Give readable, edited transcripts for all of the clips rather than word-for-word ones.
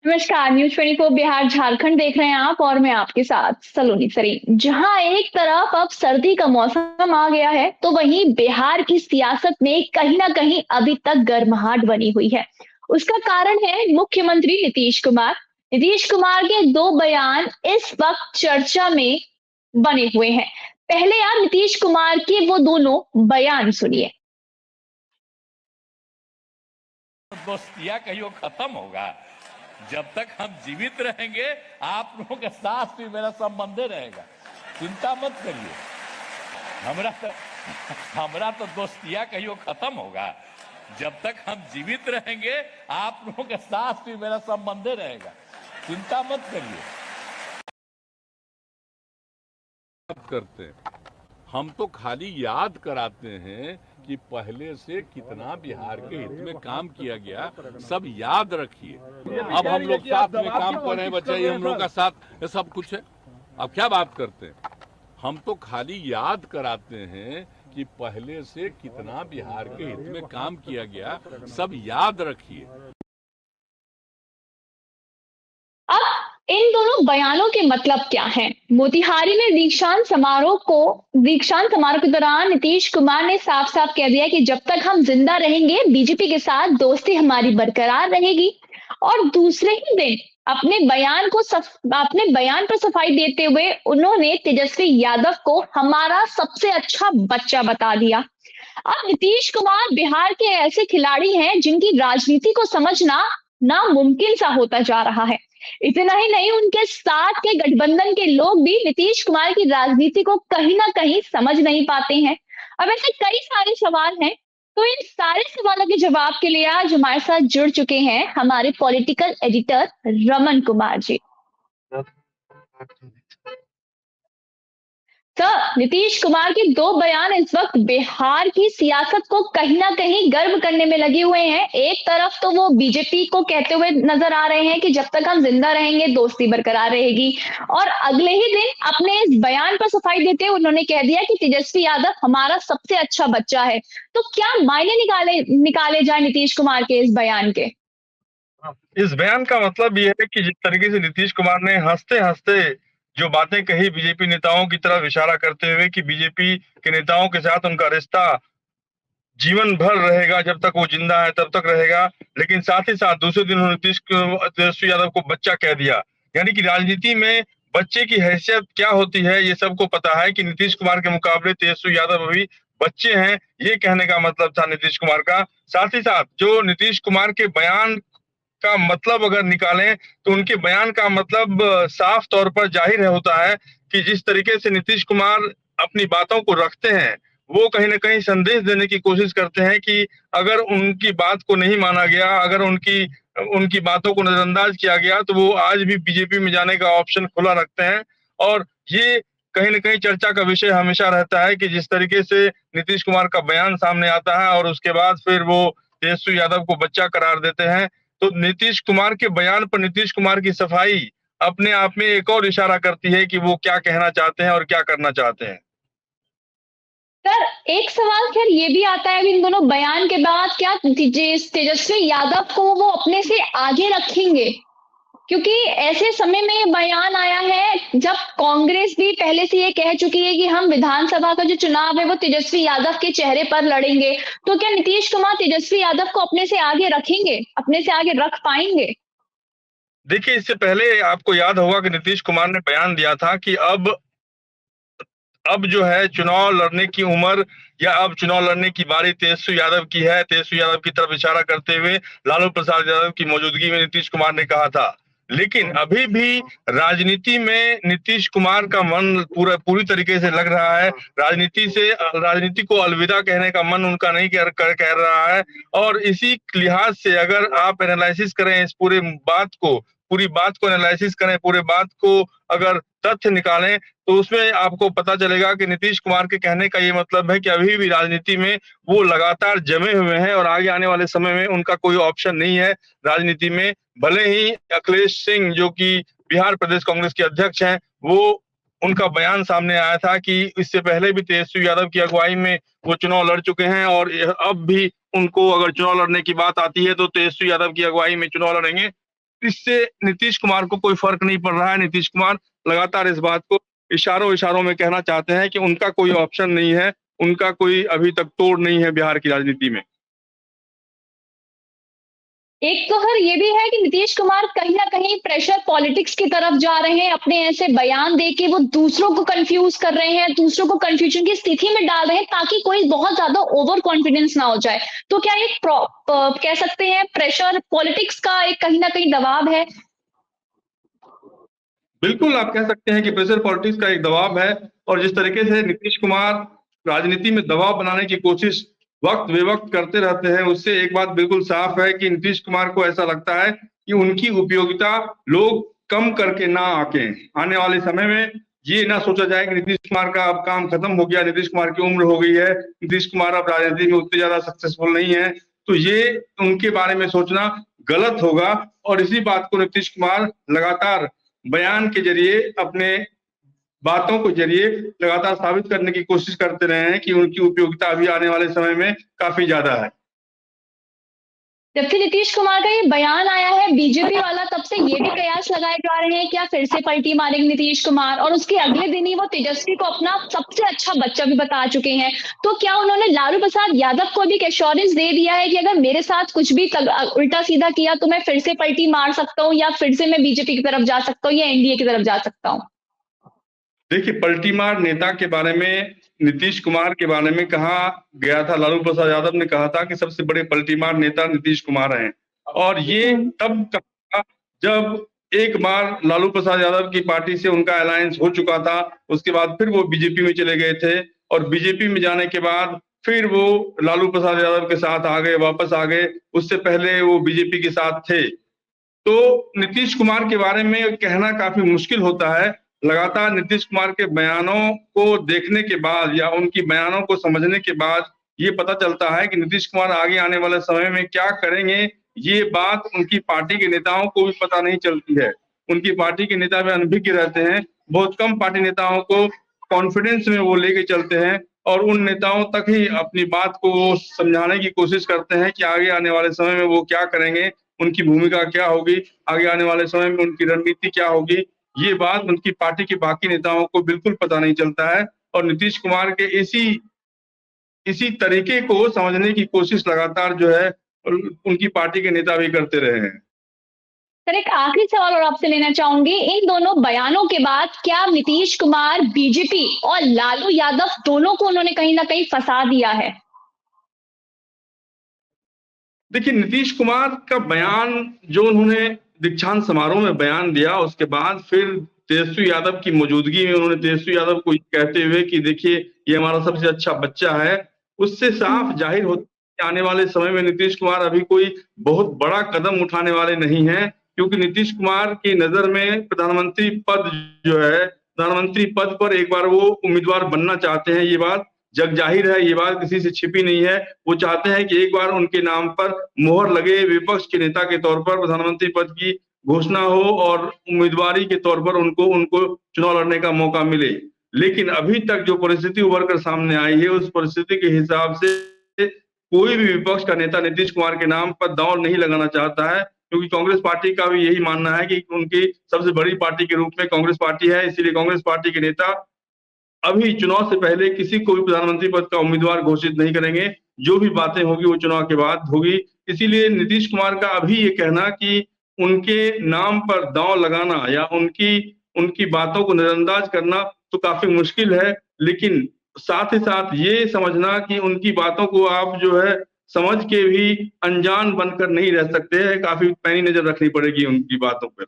नमस्कार, न्यूज़ 24 बिहार झारखंड देख रहे हैं आप और मैं आपके साथ सलोनी सरीन। जहां एक तरफ अब सर्दी का मौसम आ गया है, तो वहीं बिहार की सियासत में कहीं ना कहीं अभी तक गर्माहट बनी हुई है। उसका कारण है मुख्यमंत्री नीतीश कुमार। नीतीश कुमार के दो बयान इस वक्त चर्चा में बने हुए हैं। पहले आप नीतीश कुमार के वो दोनों बयान सुनिए। दोस्तियां कहियो खत्म होगा। जब तक हम जीवित रहेंगे आप लोगों के साथ भी मेरा संबंध रहेगा, चिंता मत करिए। हमरा तो हमरा तो दोस्तियां कहियो खत्म होगा। जब तक हम जीवित रहेंगे आप लोगों के साथ भी मेरा संबंध रहेगा, चिंता मत करिए। करते हैं, हम तो खाली याद कराते हैं कि पहले से कितना बिहार के हित में काम किया गया, सब याद रखिए। अब हम लोग साथ में काम कर रहे हैं, बच्चा ये हम लोग का साथ ये सब कुछ है। अब क्या बात करते हैं, हम तो खाली याद कराते हैं कि पहले से कितना बिहार के हित में काम किया गया, सब याद रखिए। अब इन दोनों बयानों के मतलब क्या है? मोतिहारी में दीक्षांत समारोह के दौरान नीतीश कुमार ने साफ-साफ कह दिया कि जब तक हम जिंदा रहेंगे, बीजेपी के साथ दोस्ती हमारी बरकरार रहेगी। और दूसरे ही दिन अपने बयान पर सफाई देते हुए उन्होंने तेजस्वी यादव को हमारा सबसे अच्छा बच्चा बता दिया। अब नीतीश कुमार बिहार के ऐसे खिलाड़ी हैं जिनकी राजनीति को समझना नामुमकिन सा होता जा रहा है। इतना ही नहीं, उनके साथ के गठबंधन के लोग भी नीतीश कुमार की राजनीति को कहीं ना कहीं समझ नहीं पाते हैं। अब ऐसे कई सारे सवाल हैं, तो इन सारे सवालों के जवाब के लिए आज हमारे साथ जुड़ चुके हैं हमारे political editor Raman Kumar ji. Sir, Nitish Kumar के दो बयान इस वक्त बिहार की सियासत को कहीं ना कहीं गर्व करने में लगे हुए हैं। एक तरफ तो वो बीजेपी को कहते हुए नजर आ रहे हैं कि जब तक हम जिंदा रहेंगे दोस्ती बरकरार रहेगी, और अगले ही दिन अपने इस बयान पर सफाई देते हुए उन्होंने कह दिया कि तेजस्वी यादव हमारा सबसे अच्छा बच्चा है। तो क्या मायने निकाले निकाले जाए नीतीश कुमार के इस बयान के? इस बयान का मतलब ये है कि जिस तरीके से नीतीश कुमार ने हंसते-हंसते जो बातें कही बीजेपी नेताओं की तरफ इशारा करते हुए कि बीजेपी के नेताओं के साथ उनका रिश्ता जीवन भर रहेगा, जब तक वो जिंदा है तब तक रहेगा। लेकिन साथ ही साथ दूसरे दिन उन्होंने तेजस्वी यादव को बच्चा कह दिया। यानी कि राजनीति में बच्चे की हैसियत क्या होती है ये सबको पता है कि नीतीश कुमार के मुकाबले तेजस्वी यादव अभी बच्चे हैं, ये कहने का मतलब था नीतीश कुमार का। साथ ही साथ जो नीतीश कुमार के बयान का मतलब अगर निकालें तो उनके बयान का मतलब साफ तौर पर जाहिर है होता है कि जिस तरीके से नीतीश कुमार अपनी बातों को रखते हैं, वो कहीं न कहीं संदेश देने की कोशिश करते हैं कि अगर उनकी बात को नहीं माना गया, अगर उनकी उनकी बातों को नज़रअंदाज किया गया, तो वो आज भी बीजेपी में जाने का ऑप्शन खुला रखते हैं। और ये कहीं न कहीं चर्चा का विषय हमेशा रहता है कि जिस तरीके से नीतीश कुमार का बयान सामने आता है और उसके बाद फिर वो तेजस्वी यादव को बच्चा करार देते हैं। तो नीतीश कुमार के बयान पर नीतीश कुमार की सफाई अपने आप में एक और इशारा करती है कि वो क्या कहना चाहते हैं और क्या करना चाहते हैं। सर, एक सवाल खैर ये भी आता है, अब इन दोनों बयान के बाद क्या तेजस्वी यादव को वो अपने से आगे रखेंगे? क्योंकि ऐसे समय में ये बयान आया है जब कांग्रेस भी पहले से ये कह चुकी है कि हम विधानसभा का जो चुनाव है वो तेजस्वी यादव के चेहरे पर लड़ेंगे। तो क्या नीतीश कुमार तेजस्वी यादव को अपने से आगे रखेंगे, अपने से आगे रख पाएंगे? देखिए, इससे पहले आपको याद होगा कि नीतीश कुमार ने बयान दिया था कि अब जो है चुनाव लड़ने की उम्र या अब चुनाव लड़ने की बारी तेजस्वी यादव की है। तेजस्वी यादव की तरफ इशारा करते हुए लालू प्रसाद यादव की मौजूदगी में नीतीश कुमार ने कहा था। लेकिन अभी भी राजनीति में नीतीश कुमार का मन पूरी तरीके से लग रहा है। राजनीति को अलविदा कहने का मन उनका नहीं कह रहा है। और इसी लिहाज से अगर आप एनालिसिस करें इस पूरी बात को एनालिसिस करें, पूरे बात को अगर तथ्य निकालें, तो उसमें आपको पता चलेगा कि नीतीश कुमार के कहने का ये मतलब है कि अभी भी राजनीति में वो लगातार जमे हुए हैं और आगे आने वाले समय में उनका कोई ऑप्शन नहीं है राजनीति में। भले ही अखिलेश सिंह जो कि बिहार प्रदेश कांग्रेस के अध्यक्ष हैं, वो उनका बयान सामने आया था कि इससे पहले भी तेजस्वी यादव की अगुवाई में वो चुनाव लड़ चुके हैं और अब भी उनको अगर चुनाव लड़ने की बात आती है तो तेजस्वी यादव की अगुवाई में चुनाव लड़ेंगे। इससे नीतीश कुमार को कोई फर्क नहीं पड़ रहा है। नीतीश कुमार लगातार इस बात को इशारों में कहना चाहते हैं कि उनका कोई ऑप्शन नहीं है, उनका कोई अभी तक तोड़ नहीं है बिहार की राजनीति में। एक तो हर ये भी है कि नीतीश कुमार कहीं ना कहीं प्रेशर पॉलिटिक्स की तरफ जा रहे हैं, अपने ऐसे बयान देके वो दूसरों को कंफ्यूज कर रहे हैं, दूसरों को कंफ्यूजन की स्थिति में डाल रहे हैं ताकि कोई बहुत ज्यादा ओवर कॉन्फिडेंस ना हो जाए। तो क्या ये कह सकते हैं प्रेशर पॉलिटिक्स का एक कहीं ना कहीं दबाव है? बिल्कुल, आप कह सकते हैं कि प्रेशर पॉलिटिक्स का एक दबाव है, और जिस तरीके से नीतीश कुमार राजनीति में दबाव बनाने की कोशिश वक्त बेवक्त करते रहते हैं, उससे एक बात बिल्कुल साफ है कि नीतीश कुमार को ऐसा लगता है कि उनकी उपयोगिता लोग कम करके ना आके आने वाले समय में ये ना सोचा जाए कि नीतीश कुमार का अब काम खत्म हो गया, नीतीश कुमार की उम्र हो गई है, नीतीश कुमार अब राजनीति में उतने ज्यादा सक्सेसफुल नहीं है। तो ये उनके बारे में सोचना गलत होगा, और इसी बात को नीतीश कुमार लगातार बयान के जरिए, अपने बातों के जरिए लगातार साबित करने की कोशिश करते रहे हैं कि उनकी उपयोगिता अभी आने वाले समय में काफी ज्यादा है। जबकि नीतीश कुमार का ये बयान आया है बीजेपी वाला, तब से ये भी कयास लगाए जा रहे हैं क्या फिर से पलटी मारेंगे नीतीश कुमार, और उसके अगले दिन ही वो तेजस्वी को अपना सबसे अच्छा बच्चा भी बता चुके हैं। तो क्या उन्होंने लालू प्रसाद यादव को भी एक एश्योरेंस दे दिया है कि अगर मेरे साथ कुछ भी उल्टा सीधा किया तो मैं फिर से पलटी मार सकता हूँ, या फिर से मैं बीजेपी की तरफ जा सकता हूँ, या एनडीए की तरफ जा सकता हूँ? देखिए, पलटीमार नेता के बारे में, नीतीश कुमार के बारे में कहा गया था, लालू प्रसाद यादव ने कहा था कि सबसे बड़े पलटीमार नेता नीतीश कुमार हैं, और ये तब कहा जब एक बार लालू प्रसाद यादव की पार्टी से उनका अलायंस हो चुका था। उसके बाद फिर वो बीजेपी में चले गए थे, और बीजेपी में जाने के बाद फिर वो लालू प्रसाद यादव के साथ आ गए, वापस आ गए। उससे पहले वो बीजेपी के साथ थे। तो नीतीश कुमार के बारे में कहना काफी मुश्किल होता है। लगातार नीतीश कुमार के बयानों को देखने के बाद या उनकी बयानों को समझने के बाद ये पता चलता है कि नीतीश कुमार आगे आने वाले समय में क्या करेंगे, ये बात उनकी पार्टी के नेताओं को भी पता नहीं चलती है। उनकी पार्टी के नेता भी अनभिज्ञ रहते हैं। बहुत कम पार्टी नेताओं को कॉन्फिडेंस में वो लेके चलते हैं, और उन नेताओं तक ही अपनी बात को वो समझाने की कोशिश करते हैं कि आगे आने वाले समय में वो क्या करेंगे, उनकी भूमिका क्या होगी, आगे आने वाले समय में उनकी रणनीति क्या होगी। ये बात उनकी पार्टी के बाकी नेताओं को बिल्कुल पता नहीं चलता है, और नीतीश कुमार के इसी तरीके को समझने की कोशिश लगातार जो है उनकी पार्टी के नेता भी करते रहे हैं। सर, एक आखिरी सवाल और आपसे लेना चाहूंगी, इन दोनों बयानों के बाद क्या नीतीश कुमार बीजेपी और लालू यादव दोनों को उन्होंने कहीं ना कहीं फंसा दिया है? देखिए, नीतीश कुमार का बयान जो उन्होंने दीक्षांत समारोह में बयान दिया, उसके बाद फिर तेजस्वी यादव की मौजूदगी में उन्होंने तेजस्वी यादव को कहते हुए कि देखिए ये हमारा सबसे अच्छा बच्चा है, उससे साफ जाहिर होता है कि आने वाले समय में नीतीश कुमार अभी कोई बहुत बड़ा कदम उठाने वाले नहीं हैं, क्योंकि नीतीश कुमार की नजर में प्रधानमंत्री पद जो है, प्रधानमंत्री पद पर एक बार वो उम्मीदवार बनना चाहते हैं। ये बात जग जाहिर है, ये बात किसी से छिपी नहीं है। वो चाहते हैं कि एक बार उनके नाम पर मोहर लगे, विपक्ष के नेता के तौर पर प्रधानमंत्री पद की घोषणा हो, और उम्मीदवारी के तौर पर उनको चुनाव लड़ने का मौका मिले। लेकिन अभी तक जो परिस्थिति उभर कर सामने आई है, उस परिस्थिति के हिसाब से कोई भी विपक्ष का नेता नीतीश कुमार के नाम पर दांव नहीं लगाना चाहता है, क्योंकि कांग्रेस पार्टी का भी यही मानना है कि उनकी सबसे बड़ी पार्टी के रूप में कांग्रेस पार्टी है। इसीलिए कांग्रेस पार्टी के नेता अभी चुनाव से पहले किसी को भी प्रधानमंत्री पद का उम्मीदवार घोषित नहीं करेंगे। जो भी बातें होगी वो चुनाव के बाद होगी। इसीलिए नीतीश कुमार का अभी ये कहना कि उनके नाम पर दांव लगाना या उनकी बातों को नजरअंदाज करना तो काफी मुश्किल है, लेकिन साथ ही साथ ये समझना कि उनकी बातों को आप जो है समझ के भी अनजान बनकर नहीं रह सकते हैं। काफी पैनी नजर रखनी पड़ेगी उनकी बातों पर।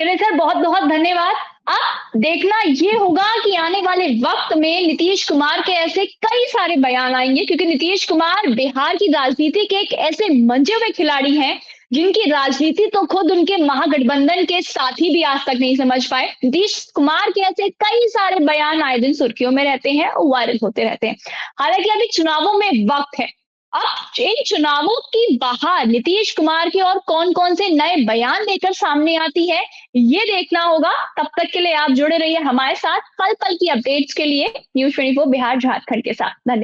चलिए सर, बहुत बहुत धन्यवाद। अब देखना ये होगा कि आने वाले वक्त में नीतीश कुमार के ऐसे कई सारे बयान आएंगे, क्योंकि नीतीश कुमार बिहार की राजनीति के एक ऐसे मंजे हुए खिलाड़ी हैं जिनकी राजनीति तो खुद उनके महागठबंधन के साथी भी आज तक नहीं समझ पाए। नीतीश कुमार के ऐसे कई सारे बयान आए दिन सुर्खियों में रहते हैं और वायरल होते रहते हैं। हालांकि अभी चुनावों में वक्त है। अब इन चुनावों की बाहर नीतीश कुमार के और कौन कौन से नए बयान लेकर सामने आती है, ये देखना होगा। तब तक के लिए आप जुड़े रहिए हमारे साथ पल पल की अपडेट्स के लिए न्यूज़ 24 बिहार झारखंड के साथ। धन्यवाद।